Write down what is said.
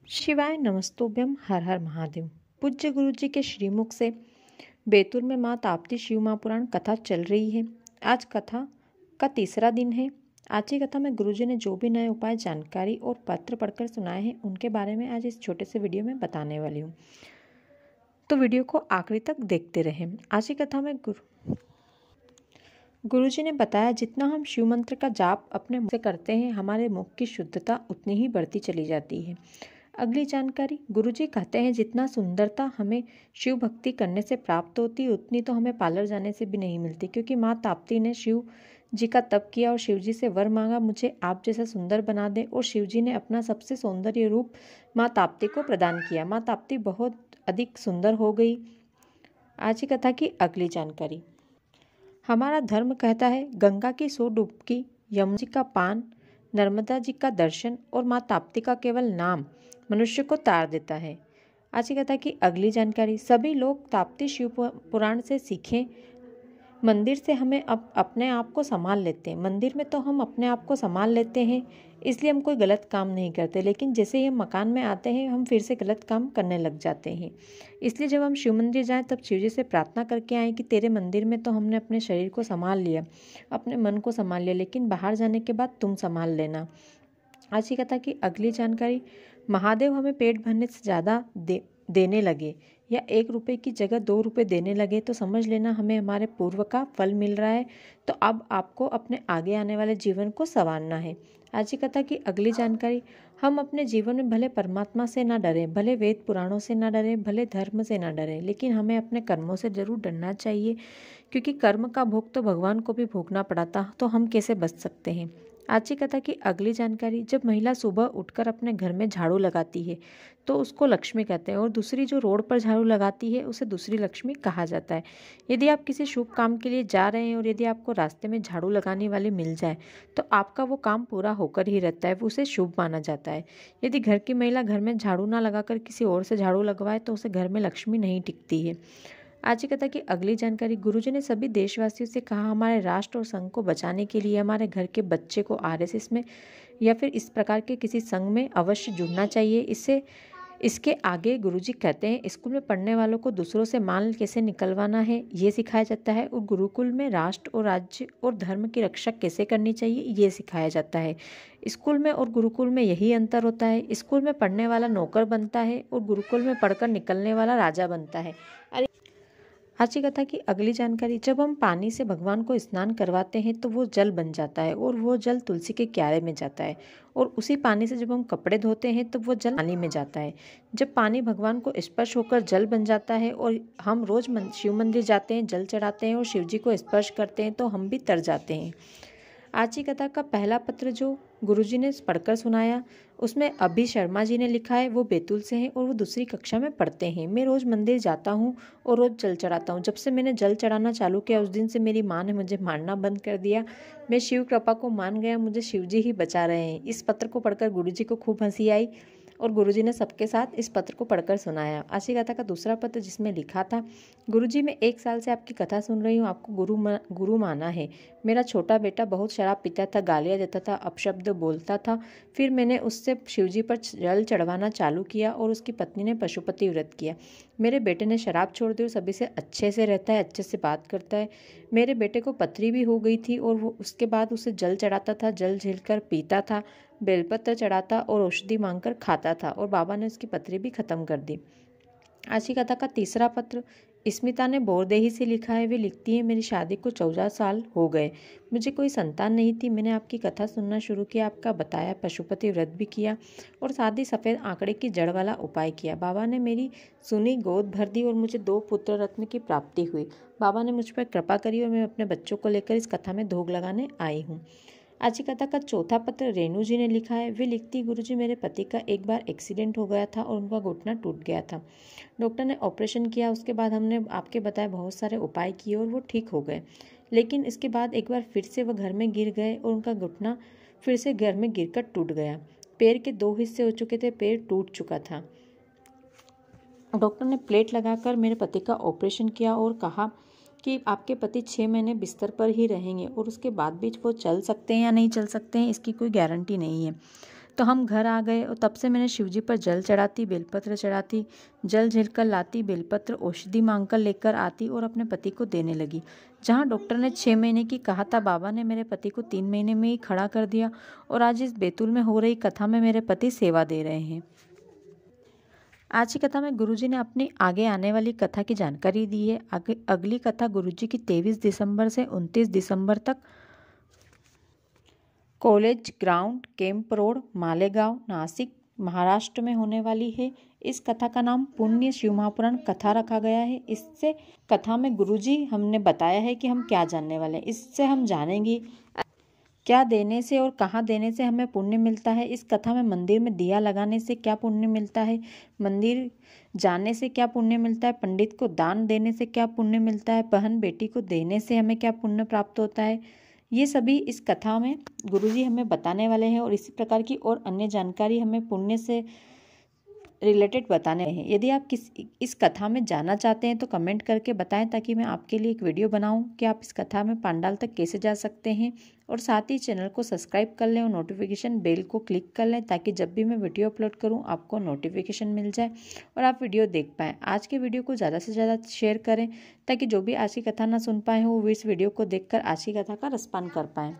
शिवाय नमस्तोभ्यम हर हर महादेव। पूज्य गुरु जी के श्रीमुख से बैतूल में माँ ताप्ती शिव महापुराण कथा चल रही है। आज कथा का तीसरा दिन है। आज की कथा में गुरु जी ने जो भी नए उपाय, जानकारी और पत्र पढ़कर सुनाए हैं उनके बारे में आज इस छोटे से वीडियो में बताने वाली हूँ, तो वीडियो को आखिरी तक देखते रहें। आज की कथा में गुरु जी ने बताया, जितना हम शिव मंत्र का जाप अपने मुख से करते हैं, हमारे मुख की शुद्धता उतनी ही बढ़ती चली जाती है। अगली जानकारी, गुरुजी कहते हैं, जितना सुंदरता हमें शिव भक्ति करने से प्राप्त होती है, उतनी तो हमें पार्लर जाने से भी नहीं मिलती। क्योंकि माँ ताप्ती ने शिव जी का तप किया और शिव जी से वर मांगा, मुझे आप जैसा सुंदर बना दे। और शिव जी ने अपना सबसे सौंदर्य रूप माँ ताप्ती को प्रदान किया। माँ ताप्ती बहुत अधिक सुंदर हो गई। आज की कथा की अगली जानकारी, हमारा धर्म कहता है, गंगा की 100 डुबकी, यमुना जी का पान, नर्मदा जी का दर्शन और माँ ताप्ती का केवल नाम मनुष्य को तार देता है। आज की कथा की अगली जानकारी, सभी लोग ताप्ती शिव पुराण से सीखें। मंदिर से हमें अब अपने आप को संभाल लेते हैं। मंदिर में तो हम अपने आप को संभाल लेते हैं, इसलिए हम कोई गलत काम नहीं करते। लेकिन जैसे ही हम मकान में आते हैं, हम फिर से गलत काम करने लग जाते हैं। इसलिए जब हम शिव मंदिर जाएं, तब शिव जी से प्रार्थना करके आएँ कि तेरे मंदिर में तो हमने अपने शरीर को संभाल लिया, अपने मन को संभाल लिया, लेकिन बाहर जाने के बाद तुम संभाल लेना। आज की कथा की अगली जानकारी, महादेव हमें पेट भरने से ज़्यादा देने लगे या 1 रुपये की जगह 2 रुपये देने लगे, तो समझ लेना हमें हमारे पूर्व का फल मिल रहा है। तो अब आपको अपने आगे आने वाले जीवन को संवारना है। आज की कथा की अगली जानकारी, हम अपने जीवन में भले परमात्मा से ना डरें, भले वेद पुराणों से ना डरें, भले धर्म से ना डरें, लेकिन हमें अपने कर्मों से जरूर डरना चाहिए। क्योंकि कर्म का भोग तो भगवान को भी भोगना पड़ता, तो हम कैसे बच सकते हैं। आज की कथा की अगली जानकारी, जब महिला सुबह उठकर अपने घर में झाड़ू लगाती है तो उसको लक्ष्मी कहते हैं, और दूसरी जो रोड पर झाड़ू लगाती है उसे दूसरी लक्ष्मी कहा जाता है। यदि आप किसी शुभ काम के लिए जा रहे हैं और यदि आपको रास्ते में झाड़ू लगाने वाली मिल जाए, तो आपका वो काम पूरा होकर ही रहता है, उसे शुभ माना जाता है। यदि घर की महिला घर में झाड़ू ना लगाकर किसी और से झाड़ू लगवाए, तो उसे घर में लक्ष्मी नहीं टिकती है। आज की कथा की अगली जानकारी, गुरुजी ने सभी देशवासियों से कहा, हमारे राष्ट्र और संघ को बचाने के लिए हमारे घर के बच्चे को आरएसएस में या फिर इस प्रकार के किसी संघ में अवश्य जुड़ना चाहिए। इसके आगे गुरुजी कहते हैं, स्कूल में पढ़ने वालों को दूसरों से माल कैसे निकलवाना है ये सिखाया जाता है, और गुरुकुल में राष्ट्र और राज्य और धर्म की रक्षा कैसे करनी चाहिए ये सिखाया जाता है। स्कूल में और गुरुकुल में यही अंतर होता है। स्कूल में पढ़ने वाला नौकर बनता है और गुरुकुल में पढ़कर निकलने वाला राजा बनता है। आज की कथा की अगली जानकारी, जब हम पानी से भगवान को स्नान करवाते हैं तो वो जल बन जाता है और वो जल तुलसी के क्यारे में जाता है, और उसी पानी से जब हम कपड़े धोते हैं तो वो जल पानी में जाता है। जब पानी भगवान को स्पर्श होकर जल बन जाता है और हम रोज शिव मंदिर जाते हैं, जल चढ़ाते हैं और शिव जी को स्पर्श करते हैं, तो हम भी तर जाते हैं। आज की कथा का पहला पत्र जो गुरुजी ने पढ़कर सुनाया, उसमें अभी शर्मा जी ने लिखा है। वो बैतूल से हैं और वो दूसरी कक्षा में पढ़ते हैं। मैं रोज़ मंदिर जाता हूँ और रोज़ जल चढ़ाता हूँ। जब से मैंने जल चढ़ाना चालू किया, उस दिन से मेरी माँ ने मुझे मारना बंद कर दिया। मैं शिव कृपा को मान गया, मुझे शिव जी ही बचा रहे हैं। इस पत्र को पढ़कर गुरुजी को खूब हंसी आई और गुरुजी ने सबके साथ इस पत्र को पढ़कर सुनाया। आज की कथा का दूसरा पत्र, जिसमें लिखा था, गुरुजी मैं 1 साल से आपकी कथा सुन रही हूँ, आपको गुरु माना है। मेरा छोटा बेटा बहुत शराब पीता था, गालियाँ देता था, अपशब्द बोलता था। फिर मैंने उससे शिवजी पर जल चढ़वाना चालू किया और उसकी पत्नी ने पशुपति व्रत किया। मेरे बेटे ने शराब छोड़ दी और सभी से अच्छे से रहता है, अच्छे से बात करता है। मेरे बेटे को पथरी भी हो गई थी और वो उसके बाद उसे जल चढ़ाता था, जल झेलकर पीता था, बेलपत्र चढ़ाता और औषधि मांगकर खाता था, और बाबा ने उसकी पथरी भी खत्म कर दी। आज की कथा का तीसरा पत्र स्मिता ने बोरदेही से लिखा है। वे लिखती है, मेरी शादी को 14 साल हो गए, मुझे कोई संतान नहीं थी। मैंने आपकी कथा सुनना शुरू किया, आपका बताया पशुपति व्रत भी किया और साथ ही सफ़ेद आंकड़े की जड़ वाला उपाय किया। बाबा ने मेरी सुनी, गोद भर दी और मुझे 2 पुत्र रत्न की प्राप्ति हुई। बाबा ने मुझ पर कृपा करी और मैं अपने बच्चों को लेकर इस कथा में धोग लगाने आई हूँ। आज की कथा का चौथा पत्र रेणु जी ने लिखा है। वे लिखती, गुरुजी मेरे पति का एक बार एक्सीडेंट हो गया था और उनका घुटना टूट गया था। डॉक्टर ने ऑपरेशन किया, उसके बाद हमने आपके बताए बहुत सारे उपाय किए और वो ठीक हो गए। लेकिन इसके बाद एक बार फिर से वह घर में गिर गए और उनका घुटना फिर से घर में गिरकर टूट गया। पैर के 2 हिस्से हो चुके थे, पैर टूट चुका था। डॉक्टर ने प्लेट लगाकर मेरे पति का ऑपरेशन किया और कहा कि आपके पति 6 महीने बिस्तर पर ही रहेंगे और उसके बाद भी वो चल सकते हैं या नहीं चल सकते हैं, इसकी कोई गारंटी नहीं है। तो हम घर आ गए और तब से मैंने शिवजी पर जल चढ़ाती, बेलपत्र चढ़ाती, जल झिल कर लाती, बेलपत्र औषधि मांग कर लेकर आती और अपने पति को देने लगी। जहाँ डॉक्टर ने 6 महीने की कहा था, बाबा ने मेरे पति को 3 महीने में ही खड़ा कर दिया और आज इस बैतूल में हो रही कथा में मेरे पति सेवा दे रहे हैं। आज की कथा में गुरुजी ने अपनी आगे आने वाली कथा की जानकारी दी है। अगली कथा गुरुजी की 23 दिसंबर से 29 दिसंबर तक college ground, camp road, Malegaon, Nashik, Maharashtra में होने वाली है। इस कथा का नाम पुण्य शिव महापुराण कथा रखा गया है। इससे कथा में गुरुजी हमने बताया है कि हम क्या जानने वाले हैं। इससे हम जानेंगे क्या देने से और कहाँ देने से हमें पुण्य मिलता है। इस कथा में मंदिर में दिया लगाने से क्या पुण्य मिलता है, मंदिर जाने से क्या पुण्य मिलता है, पंडित को दान देने से क्या पुण्य मिलता है, बहन बेटी को देने से हमें क्या पुण्य प्राप्त होता है। ये सभी इस कथा में गुरुजी हमें बताने वाले हैं और इसी प्रकार की और अन्य जानकारी हमें पुण्य से रिलेटेड बताने हैं। यदि आप इस कथा में जानना चाहते हैं तो कमेंट करके बताएं ताकि मैं आपके लिए एक वीडियो बनाऊं कि आप इस कथा में पांडाल तक कैसे जा सकते हैं। और साथ ही चैनल को सब्सक्राइब कर लें और नोटिफिकेशन बेल को क्लिक कर लें ताकि जब भी मैं वीडियो अपलोड करूं आपको नोटिफिकेशन मिल जाए और आप वीडियो देख पाएँ। आज के वीडियो को ज़्यादा से ज़्यादा शेयर करें ताकि जो भी आज की कथा ना सुन पाए हो वो इस वीडियो को देखकर आज की कथा का रसपान कर पाएँ।